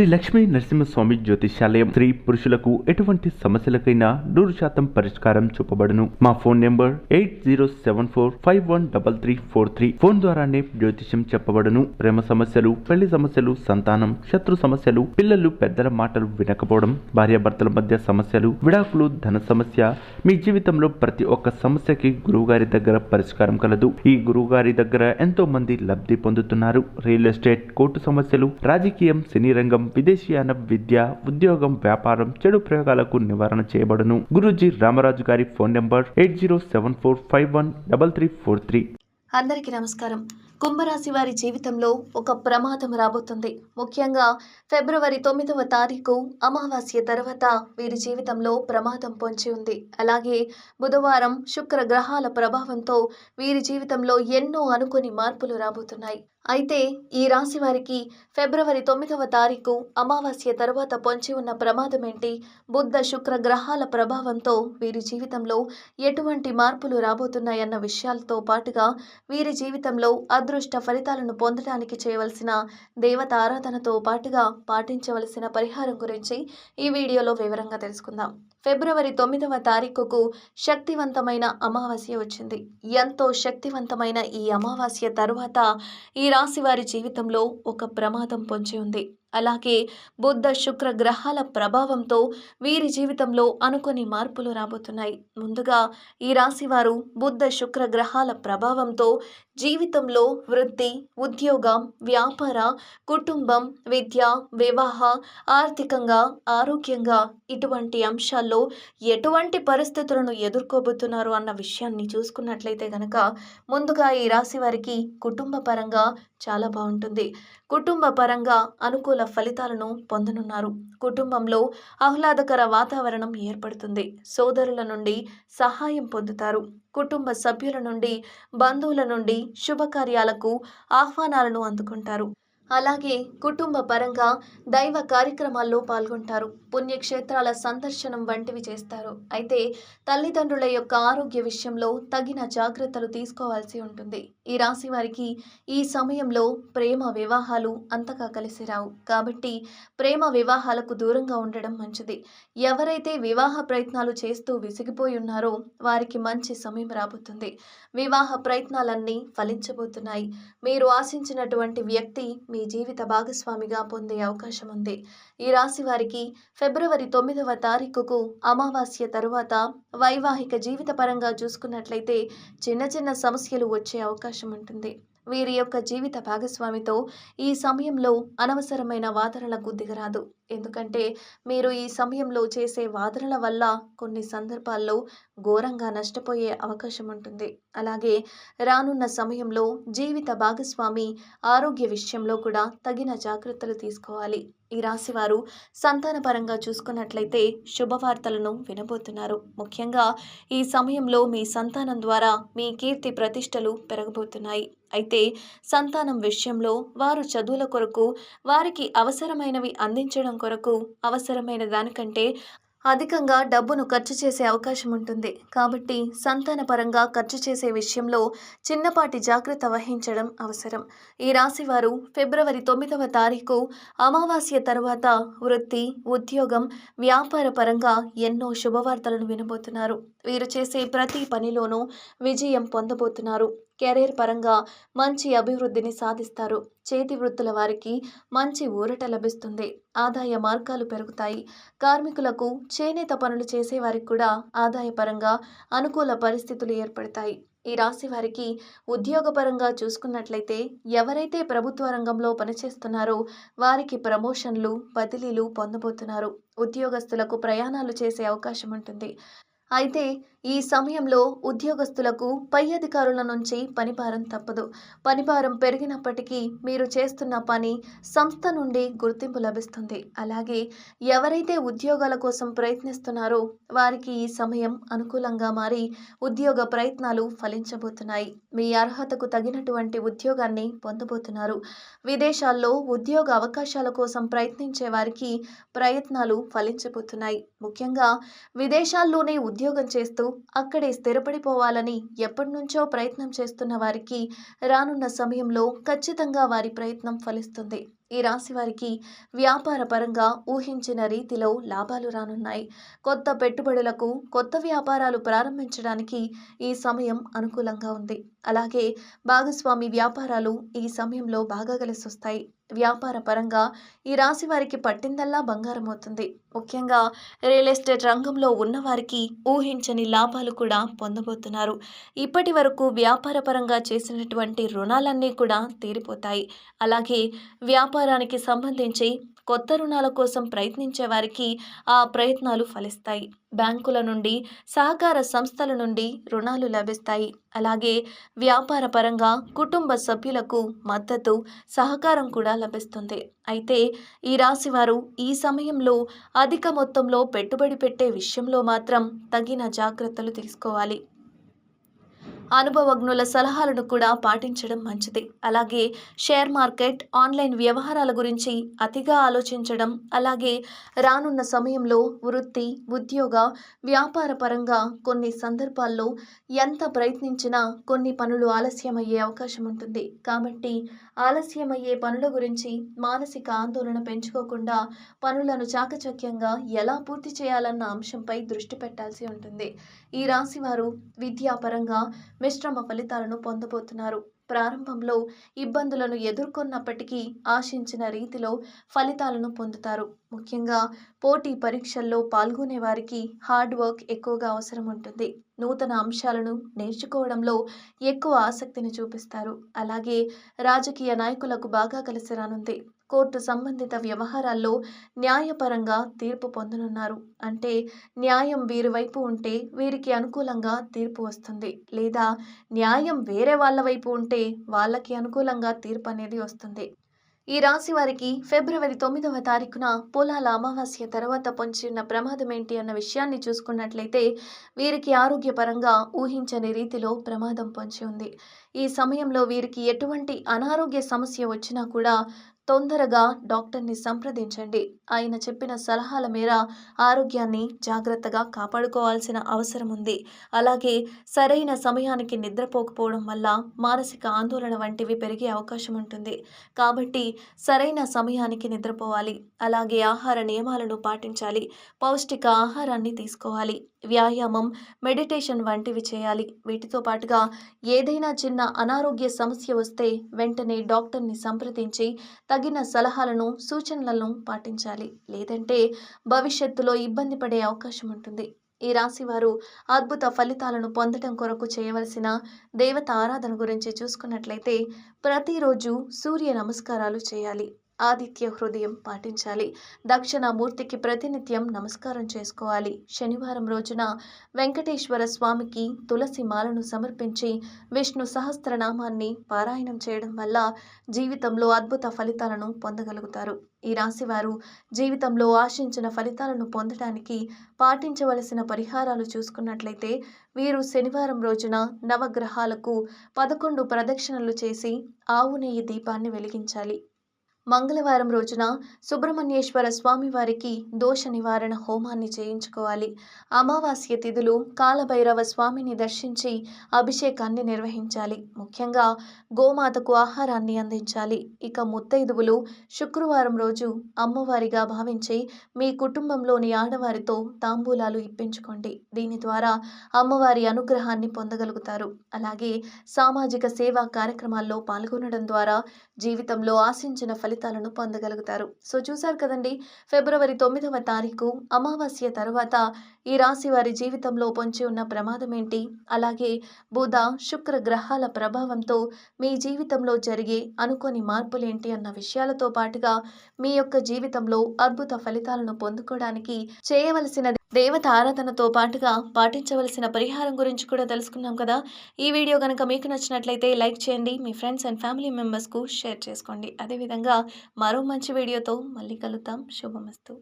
శ్రీ లక్ష్మీ నరసింహస్వామి జ్యోతిష్యాలయం. స్త్రీ పురుషులకు ఎటువంటి సమస్యలకైనా 100% పరిష్కారం చూపబడును. మా ఫోన్ నెంబర్ 8074513343. ఫోన్ ద్వారానే జ్యోతిష్యం చెప్పబడును. ప్రేమ సమస్యలు, పెళ్లి సమస్యలు, సంతానం, శత్రు సమస్యలు, పిల్లలు పెద్దల మాటలు వినకపోవడం, భార్యాభర్తల మధ్య సమస్యలు, విడాకులు, ధన సమస్య, మీ జీవితంలో ప్రతి ఒక్క సమస్యకి గురువుగారి దగ్గర పరిష్కారం కలదు. ఈ గురువుగారి దగ్గర ఎంతో మంది లబ్ధి పొందుతున్నారు. రియల్ ఎస్టేట్, కోర్టు సమస్యలు, రాజకీయం, సినీ రంగం, విదేశీయాన, విద్య, ఉద్యోగం, వ్యాపారం, చెడు ప్రయోగాలకు నివారణ చేయబడును. గురూజీ రామరాజు గారి ఫోన్ నంబర్ 8074513343. అందరికీ నమస్కారం. కుంభరాశి వారి జీవితంలో ఒక ప్రమాదం రాబోతుంది. ముఖ్యంగా ఫిబ్రవరి 9వ తారీఖు అమావాస్య తర్వాత వీరి జీవితంలో ప్రమాదం పొంచి ఉంది. అలాగే బుధవారం శుక్ర గ్రహాల ప్రభావంతో వీరి జీవితంలో ఎన్నో అనుకోని మార్పులు రాబోతున్నాయి. అయితే ఈ రాశి వారికి ఫిబ్రవరి 9వ తారీఖు అమావాస్య తర్వాత పొంచి ఉన్న ప్రమాదం ఏంటి? బుధ శుక్ర గ్రహాల ప్రభావంతో వీరి జీవితంలో ఎటువంటి మార్పులు రాబోతున్నాయన్న విషయాలతో పాటుగా వీరి జీవితంలో అదృష్ట ఫలితాలను పొందడానికి చేయవలసిన దేవత ఆరాధనతో పాటుగా పాటించవలసిన పరిహారం గురించి ఈ వీడియోలో వివరంగా తెలుసుకుందాం. ఫిబ్రవరి 9వ తారీఖుకు శక్తివంతమైన అమావాస్య వచ్చింది. ఎంతో శక్తివంతమైన ఈ అమావాస్య తరువాత ఈ రాశి వారి జీవితంలో ఒక ప్రమాదం పొంచి ఉంది. అలాగే బుధ శుక్ర గ్రహాల ప్రభావంతో వీరి జీవితంలో అనుకోని మార్పులు రాబోతున్నాయి. ముందుగా ఈ రాశి వారు బుధ శుక్ర గ్రహాల ప్రభావంతో జీవితంలో వృత్తి, ఉద్యోగం, వ్యాపార, కుటుంబం, విద్య, వివాహ, ఆర్థికంగా, ఆరోగ్యంగా ఇటువంటి అంశాల్లో ఎటువంటి పరిస్థితులను ఎదుర్కోబోతున్నారు అన్న విషయాన్ని చూసుకున్నట్లయితే గనక ముందుగా ఈ రాశి వారికి కుటుంబ పరంగా చాలా బాగుంటుంది. కుటుంబ పరంగా అనుకూల ఫలితాలను పొందనున్నారు. కుటుంబంలో ఆహ్లాదకర వాతావరణం ఏర్పడుతుంది. సోదరుల నుండి సహాయం పొందుతారు. కుటుంబ సభ్యుల నుండి, బంధువుల నుండి శుభకార్యాలకు ఆహ్వానాలను అందుకుంటారు. అలాగే కుటుంబ పరంగా దైవ కార్యక్రమాల్లో పాల్గొంటారు. పుణ్యక్షేత్రాల సందర్శనం వంటివి చేస్తారు. అయితే తల్లిదండ్రుల యొక్క ఆరోగ్య విషయంలో తగిన జాగ్రత్తలు తీసుకోవాల్సి ఉంటుంది. ఈ రాశి వారికి ఈ సమయంలో ప్రేమ వివాహాలు అంతగా కలిసి రావు. కాబట్టి ప్రేమ వివాహాలకు దూరంగా ఉండడం మంచిది. ఎవరైతే వివాహ ప్రయత్నాలు చేస్తూ విసిగిపోయి ఉన్నారో వారికి మంచి సమయం రాబోతుంది. వివాహ ప్రయత్నాలన్నీ ఫలించబోతున్నాయి. మీరు ఆశించినటువంటి వ్యక్తి మీ జీవిత భాగస్వామిగా పొందే అవకాశం ఉంది. ఈ రాశి వారికి ఫిబ్రవరి 9వ తారీఖుకు అమావాస్య తరువాత వైవాహిక జీవిత పరంగా చూసుకున్నట్లయితే చిన్న చిన్న సమస్యలు వచ్చే అవకాశం ఉంటుంది. వీరి యొక్క జీవిత భాగస్వామితో ఈ సమయంలో అనవసరమైన వాదనలకు దిగరాదు. ఎందుకంటే మీరు ఈ సమయంలో చేసే వాదనల వల్ల కొన్ని సందర్భాల్లో ఘోరంగా నష్టపోయే అవకాశం ఉంటుంది. అలాగే రానున్న సమయంలో జీవిత భాగస్వామి ఆరోగ్య విషయంలో కూడా తగిన జాగ్రత్తలు తీసుకోవాలి. ఈ రాశివారు సంతానపరంగా చూసుకున్నట్లయితే శుభవార్తలను వినబోతున్నారు. ముఖ్యంగా ఈ సమయంలో మీ సంతానం ద్వారా మీ కీర్తి ప్రతిష్టలు పెరగబోతున్నాయి. అయితే సంతానం విషయంలో వారు చదువుల కొరకు, వారికి అవసరమైనవి అందించడం కొరకు అవసరమైన దానికంటే అధికంగా డబ్బును ఖర్చు చేసే అవకాశం ఉంటుంది. కాబట్టి సంతానపరంగా ఖర్చు చేసే విషయంలో చిన్నపాటి జాగ్రత్త వహించడం అవసరం. ఈ రాశివారు ఫిబ్రవరి 9వ తారీఖు అమావాస్య తర్వాత వృత్తి, ఉద్యోగం, వ్యాపార పరంగా ఎన్నో శుభవార్తలను వినబోతున్నారు. వీరు చేసే ప్రతి పనిలోనూ విజయం పొందబోతున్నారు. కెరీర్ పరంగా మంచి అభివృద్ధిని సాధిస్తారు. చేతి వృత్తుల వారికి మంచి ఊరట లభిస్తుంది. ఆదాయ మార్గాలు పెరుగుతాయి. కార్మికులకు, చేనేత పనులు చేసేవారికి కూడా ఆదాయపరంగా అనుకూల పరిస్థితులు ఏర్పడతాయి. ఈ రాశి వారికి ఉద్యోగపరంగా చూసుకున్నట్లయితే ఎవరైతే ప్రభుత్వ రంగంలో పనిచేస్తున్నారో వారికి ప్రమోషన్లు, బదిలీలు పొందబోతున్నారు. ఉద్యోగస్తులకు ప్రయాణాలు చేసే అవకాశం ఉంటుంది. అయితే ఈ సమయంలో ఉద్యోగస్తులకు పై అధికారుల నుంచి పనిభారం తప్పదు. పనిభారం పెరిగినప్పటికీ మీరు చేస్తున్న పని సంస్థ నుండి గుర్తింపు లభిస్తుంది. అలాగే ఎవరైతే ఉద్యోగాల కోసం ప్రయత్నిస్తున్నారో వారికి ఈ సమయం అనుకూలంగా మారి ఉద్యోగ ప్రయత్నాలు ఫలించబోతున్నాయి. మీ అర్హతకు తగినటువంటి ఉద్యోగాన్ని పొందబోతున్నారు. విదేశాల్లో ఉద్యోగ అవకాశాల కోసం ప్రయత్నించే వారికి ప్రయత్నాలు ఫలించబోతున్నాయి. ముఖ్యంగా విదేశాల్లోనే ఉద్యోగం చేస్తూ అక్కడే స్థిరపడిపోవాలని ఎప్పటి నుంచో ప్రయత్నం చేస్తున్న వారికి రానున్న సమయంలో ఖచ్చితంగా వారి ప్రయత్నం ఫలిస్తుంది. ఈ రాశి వారికి వ్యాపార పరంగా ఊహించిన రీతిలో లాభాలు రానున్నాయి. కొత్త పెట్టుబడులకు, కొత్త వ్యాపారాలు ప్రారంభించడానికి ఈ సమయం అనుకూలంగా ఉంది. అలాగే భాగస్వామి వ్యాపారాలు ఈ సమయంలో బాగా కలిసొస్తాయి. వ్యాపార పరంగా ఈ రాశి వారికి పట్టిందల్లా బంగారం అవుతుంది. ముఖ్యంగా రియల్ ఎస్టేట్ రంగంలో ఉన్నవారికి ఊహించని లాభాలు కూడా పొందబోతున్నారు. ఇప్పటి వరకు వ్యాపార పరంగా చేసినటువంటి రుణాలన్నీ కూడా తీరిపోతాయి. అలాగే వ్యాపారానికి సంబంధించి కొత్త రుణాల కోసం ప్రయత్నించే వారికి ఆ ప్రయత్నాలు ఫలిస్తాయి. బ్యాంకుల నుండి, సహకార సంస్థల నుండి రుణాలు లభిస్తాయి. అలాగే వ్యాపార పరంగా కుటుంబ సభ్యులకు మద్దతు, సహకారం కూడా లభిస్తుంది. అయితే ఈ రాశివారు ఈ సమయంలో అధిక మొత్తంలో పెట్టుబడి పెట్టే విషయంలో మాత్రం తగిన జాగ్రత్తలు తీసుకోవాలి. అనుభవజ్ఞుల సలహాలను కూడా పాటించడం మంచిది. అలాగే షేర్ మార్కెట్, ఆన్లైన్ వ్యవహారాల గురించి అతిగా ఆలోచించడం, అలాగే రానున్న సమయంలో వృత్తి, ఉద్యోగ, వ్యాపార పరంగా కొన్ని సందర్భాల్లో ఎంత ప్రయత్నించినా కొన్ని పనులు ఆలస్యమయ్యే అవకాశం ఉంటుంది. కాబట్టి ఆలస్యమయ్యే పనుల గురించి మానసిక ఆందోళన పెంచుకోకుండా పనులను చాకచక్యంగా ఎలా పూర్తి చేయాలన్న అంశంపై దృష్టి పెట్టాల్సి ఉంటుంది. ఈ రాశివారు విద్యాపరంగా మిశ్రమ ఫలితాలను పొందబోతున్నారు. ప్రారంభంలో ఇబ్బందులను ఎదుర్కొన్నప్పటికీ ఆశించిన రీతిలో ఫలితాలను పొందుతారు. ముఖ్యంగా పోటీ పరీక్షల్లో పాల్గొనే వారికి హార్డ్ వర్క్ ఎక్కువగా అవసరం ఉంటుంది. నూతన అంశాలను నేర్చుకోవడంలో ఎక్కువ ఆసక్తిని చూపిస్తారు. అలాగే రాజకీయ నాయకులకు బాగా కలిసి రానుంది. కోర్టు సంబంధిత వ్యవహారాల్లో న్యాయపరంగా తీర్పు పొందనున్నారు. అంటే న్యాయం వీరి వైపు ఉంటే వీరికి అనుకూలంగా తీర్పు వస్తుంది. లేదా న్యాయం వేరే వాళ్ళ వైపు ఉంటే వాళ్ళకి అనుకూలంగా తీర్పు అనేది వస్తుంది. ఈ రాశి వారికి ఫిబ్రవరి 9వ తారీఖున పొలాల అమావాస్య తర్వాత పొంచి ఉన్న ప్రమాదం ఏంటి అన్న విషయాన్ని చూసుకున్నట్లయితే వీరికి ఆరోగ్యపరంగా ఊహించని రీతిలో ప్రమాదం పొంచి ఉంది. ఈ సమయంలో వీరికి ఎటువంటి అనారోగ్య సమస్య వచ్చినా కూడా తొందరగా డాక్టర్ని సంప్రదించండి. ఆయన చెప్పిన సలహాల మేర ఆరోగ్యాన్ని జాగ్రత్తగా కాపాడుకోవాల్సిన అవసరం ఉంది. అలాగే సరైన సమయానికి నిద్రపోకపోవడం వల్ల మానసిక ఆందోళన వంటివి పెరిగే అవకాశం ఉంటుంది. కాబట్టి సరైన సమయానికి నిద్రపోవాలి. అలాగే ఆహార నియమాలను పాటించాలి. పౌష్టిక ఆహారాన్ని తీసుకోవాలి. వ్యాయామం, మెడిటేషన్ వంటివి చేయాలి. వీటితో పాటుగా ఏదైనా చిన్న అనారోగ్య సమస్య వస్తే వెంటనే డాక్టర్ని సంప్రదించి తగిన సలహాలను, సూచనలను పాటించాలి. లేదంటే భవిష్యత్తులో ఇబ్బంది పడే అవకాశం ఉంటుంది. ఈ రాశివారు అద్భుత ఫలితాలను పొందడం కొరకు చేయవలసిన దేవత ఆరాధన గురించి చూసుకున్నట్లయితే ప్రతిరోజు సూర్య నమస్కారాలు చేయాలి. ఆదిత్య హృదయం పాటించాలి. దక్షిణామూర్తికి ప్రతినిత్యం నమస్కారం చేసుకోవాలి. శనివారం రోజున వెంకటేశ్వర స్వామికి తులసి మాలను సమర్పించి విష్ణు సహస్రనామాన్ని పారాయణం చేయడం వల్ల జీవితంలో అద్భుత ఫలితాలను పొందగలుగుతారు. ఈ రాశివారు జీవితంలో ఆశించిన ఫలితాలను పొందడానికి పాటించవలసిన పరిహారాలు చూసుకున్నట్లయితే వీరు శనివారం రోజున నవగ్రహాలకు 11 ప్రదక్షిణలు చేసి ఆవు నెయ్యి దీపాన్ని వెలిగించాలి. మంగళవారం రోజున సుబ్రహ్మణ్యేశ్వర స్వామి వారికి దోష నివారణ హోమాన్ని చేయించుకోవాలి. అమావాస్య తిథులు కాలభైరవ స్వామిని దర్శించి అభిషేకాన్ని నిర్వహించాలి. ముఖ్యంగా గోమాతకు ఆహారాన్ని అందించాలి. ఇక ముత్తైదువులు శుక్రవారం రోజు అమ్మవారిగా భావించి మీ కుటుంబంలోని ఆడవారితో తాంబూలాలు ఇప్పించుకోండి. దీని ద్వారా అమ్మవారి అనుగ్రహాన్ని పొందగలుగుతారు. అలాగే సామాజిక సేవా కార్యక్రమాల్లో పాల్గొనడం ద్వారా జీవితంలో ఆశించిన ఫలితాలను పొందగలుగుతారు. సో చూశారు కదండి, ఫిబ్రవరి 9వ తారీఖు అమావాస్య తర్వాత ఈ రాశి వారి జీవితంలో పొంచి ఉన్న ప్రమాదం ఏంటి, అలాగే బుధ, శుక్ర గ్రహాల ప్రభావంతో మీ జీవితంలో జరిగే అనుకోని మార్పులేంటి అన్న విషయాలతో పాటుగా మీ యొక్క జీవితంలో అద్భుత ఫలితాలను పొందుకోవడానికి చేయవలసిన దేవత ఆరాధనతో పాటుగా పాటించవలసిన పరిహారం గురించి కూడా తెలుసుకున్నాం కదా. ఈ వీడియో కనుక మీకు నచ్చినట్లయితే లైక్ చేయండి. మీ ఫ్రెండ్స్ అండ్ ఫ్యామిలీ మెంబర్స్కు షేర్ చేసుకోండి. అదేవిధంగా మరో మంచి వీడియోతో మళ్ళీ కలుద్దాం. శుభమస్తు.